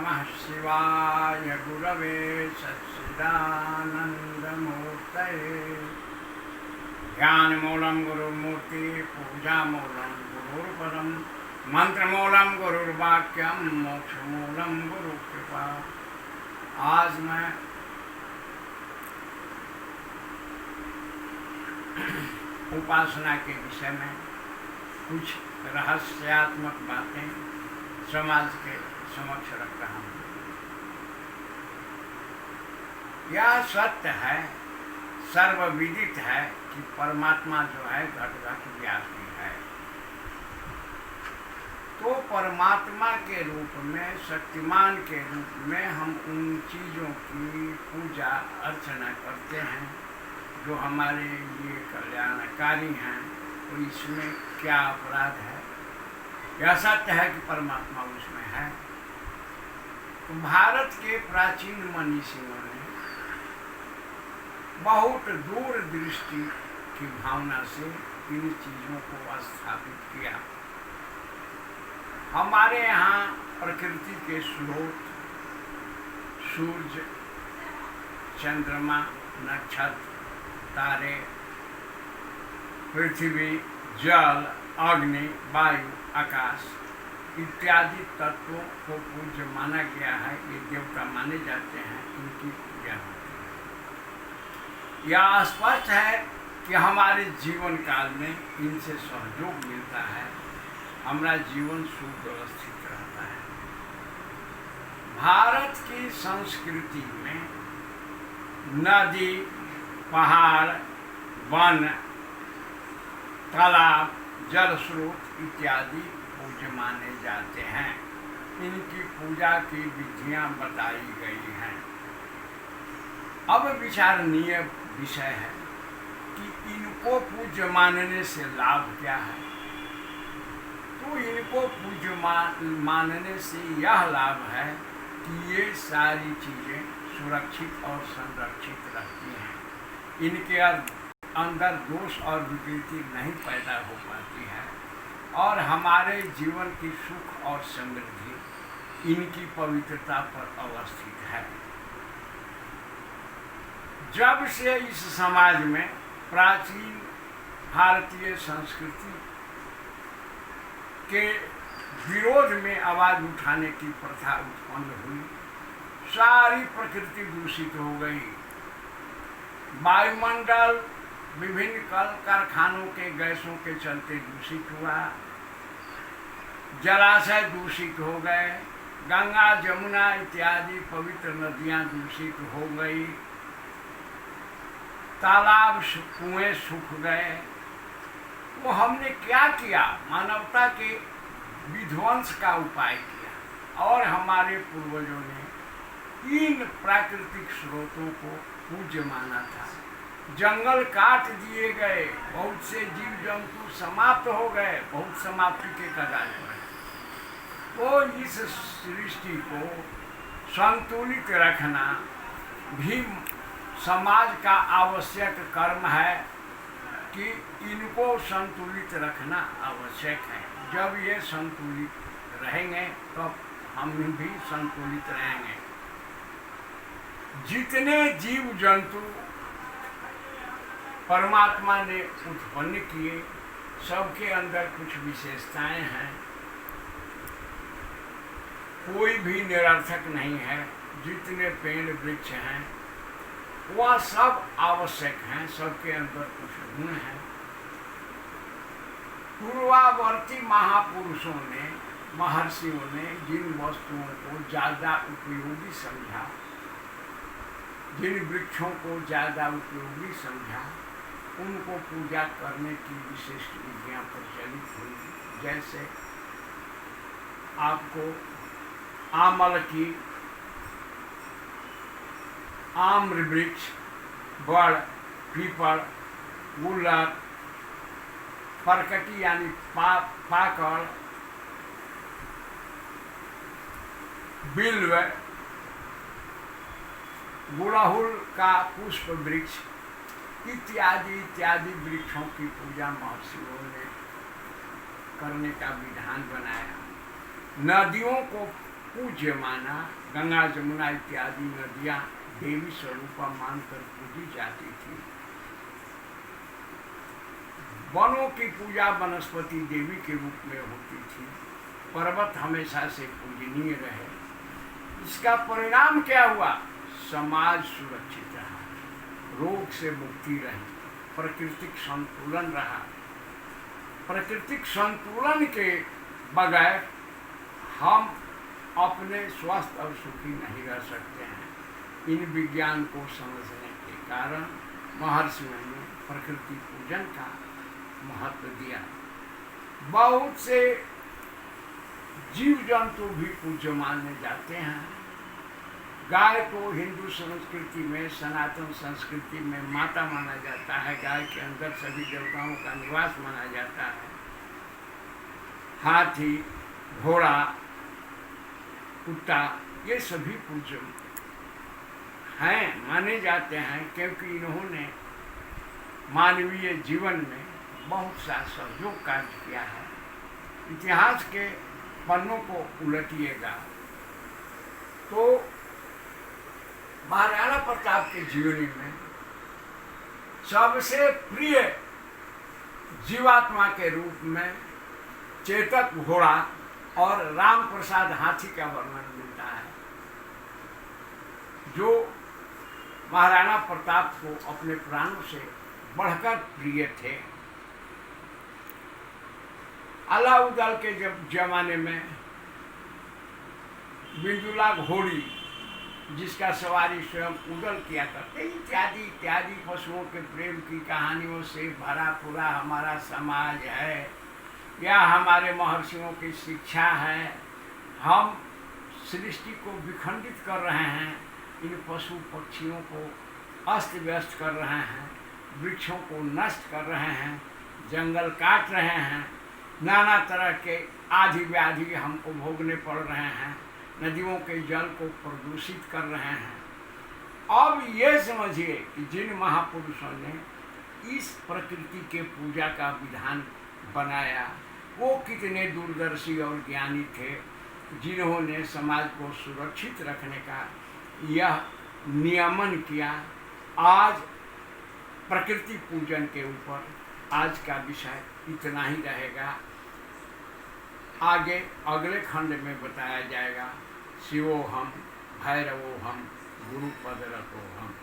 नमः शिवाय गुरवे सच्चिदानन्दमूर्तये। ध्यानमूलं गुरुमूर्ति पूजामूलं गुरुर्परं मंत्रमूलं गुरुर्वाक्यं मोक्षमूलं गुरुकृपा। आज मैं उपासना के विषय में कुछ रहस्यात्मक बातें समाज के समक्ष रख रहा हूँ। यह सत्य है, सर्वविदित है कि परमात्मा जो है घट घट व्यापी है। तो परमात्मा के रूप में, शक्तिमान के रूप में हम उन चीज़ों की पूजा अर्चना करते हैं जो हमारे लिए कल्याणकारी हैं। तो इसमें क्या अपराध है? यह सत्य है कि परमात्मा उसमें है। तो भारत के प्राचीन मनीषियों ने बहुत दूरदृष्टि की भावना से इन चीज़ों को स्थापित किया। हमारे यहाँ प्रकृति के स्रोत सूर्य, चंद्रमा, नक्षत्र, तारे, पृथ्वी, जल, अग्नि, वायु, आकाश इत्यादि तत्वों को पूज्य माना गया है। ये देवता माने जाते हैं, इनकी पूजा होती है। यह स्पष्ट है कि हमारे जीवन काल में इनसे सहयोग मिलता है, हमारा जीवन सुव्यवस्थित रहता है। भारत की संस्कृति में नदी, पहाड़, वन, तालाब, जल स्रोत इत्यादि पूज्य माने जाते हैं। इनकी पूजा की विधियां बताई गई हैं। अब विचारणीय विषय है कि इनको पूज्य मानने से लाभ क्या है। तो इनको पूज्य मानने से यह लाभ है कि ये सारी चीज़ें सुरक्षित और संरक्षित रहती हैं। इनके अंदर दोष और विकृति नहीं पैदा हो पाती है और हमारे जीवन की सुख और समृद्धि इनकी पवित्रता पर अवस्थित है। जब से इस समाज में प्राचीन भारतीय संस्कृति के विरोध में आवाज उठाने की प्रथा उत्पन्न हुई, सारी प्रकृति दूषित हो गई। वायुमंडल विभिन्न कल कारखानों के गैसों के चलते दूषित हुआ, जलाशय दूषित हो गए, गंगा जमुना इत्यादि पवित्र नदियां दूषित हो गई, तालाब कुएं सूख गए। तो हमने क्या किया? मानवता के विध्वंस का उपाय किया और हमारे पूर्वजों ने इन प्राकृतिक स्रोतों को पूज्य माना था। जंगल काट दिए गए, बहुत से जीव जंतु समाप्त हो गए, बहुत समाप्ति के कगार पर। तो इस सृष्टि को संतुलित रखना भी समाज का आवश्यक कर्म है कि इनको संतुलित रखना आवश्यक है। जब ये संतुलित रहेंगे तो हम भी संतुलित रहेंगे। जितने जीव जंतु परमात्मा ने उत्पन्न किए, सबके अंदर कुछ विशेषताएं हैं। कोई भी निरर्थक नहीं है। जितने पेड़ वृक्ष हैं वह सब आवश्यक हैं, सबके अंदर कुछ गुण हैं। पूर्वावर्ती महापुरुषों ने, महर्षियों ने जिन वस्तुओं को ज़्यादा उपयोगी समझा, जिन वृक्षों को ज़्यादा उपयोगी समझा, उनको पूजा करने की विशिष्ट विधियाँ प्रचलित हुई। जैसे आपको आमल की, आम्र वृक्ष, बड़, पीपल, गुल्लक, परकटी यानी पाकड़, बिल्व, गुड़हुल का पुष्प वृक्ष इत्यादि इत्यादि वृक्षों की पूजा महर्षियों ने करने का विधान बनाया। नदियों को पूज्य माना। गंगा जमुना इत्यादि नदियाँ देवी स्वरूपा मानकर पूजी जाती थी। वनों की पूजा वनस्पति देवी के रूप में होती थी। पर्वत हमेशा से पूजनीय रहे। इसका परिणाम क्या हुआ? समाज सुरक्षित रहा, रोग से मुक्ति रही, प्राकृतिक संतुलन रहा। प्राकृतिक संतुलन के बगैर हम अपने स्वस्थ और सुखी नहीं रह सकते हैं। इन विज्ञान को समझने के कारण महर्षियों ने प्रकृति पूजन का महत्व दिया। बहुत से जीव जंतु भी पूज्य माने जाते हैं। गाय को हिंदू संस्कृति में, सनातन संस्कृति में माता माना जाता है। गाय के अंदर सभी देवताओं का निवास माना जाता है। हाथी, घोड़ा, कुत्ता, ये सभी पूज्य हैं, माने जाते हैं, क्योंकि इन्होंने मानवीय जीवन में बहुत सा सहयोग कार्य किया है। इतिहास के पन्नों को उलटिएगा तो महाराणा प्रताप के जीवनी में सबसे प्रिय जीवात्मा के रूप में चेतक घोड़ा और राम प्रसाद हाथी का वर्णन मिलता है, जो महाराणा प्रताप को अपने प्राणों से बढ़कर प्रिय थे। अलाउद्दौला के जमाने में बिंदुला घोड़ी, जिसका सवारी स्वयं उदल किया करते, इत्यादि इत्यादि पशुओं के प्रेम की कहानियों से भरा पूरा हमारा समाज है, या हमारे महर्षियों की शिक्षा है। हम सृष्टि को विखंडित कर रहे हैं, इन पशु पक्षियों को अस्त व्यस्त कर रहे हैं, वृक्षों को नष्ट कर रहे हैं, जंगल काट रहे हैं, नाना तरह के आदि व्याधि हमको भोगने पड़ रहे हैं, नदियों के जल को प्रदूषित कर रहे हैं। अब ये समझिए कि जिन महापुरुषों ने इस प्रकृति के पूजा का विधान बनाया, वो कितने दूरदर्शी और ज्ञानी थे, जिन्होंने समाज को सुरक्षित रखने का यह नियमन किया। आज प्रकृति पूजन के ऊपर आज का विषय इतना ही रहेगा। आगे अगले खंड में बताया जाएगा। शिवोहम, भैरवोहम, गुरुपद रतोहम।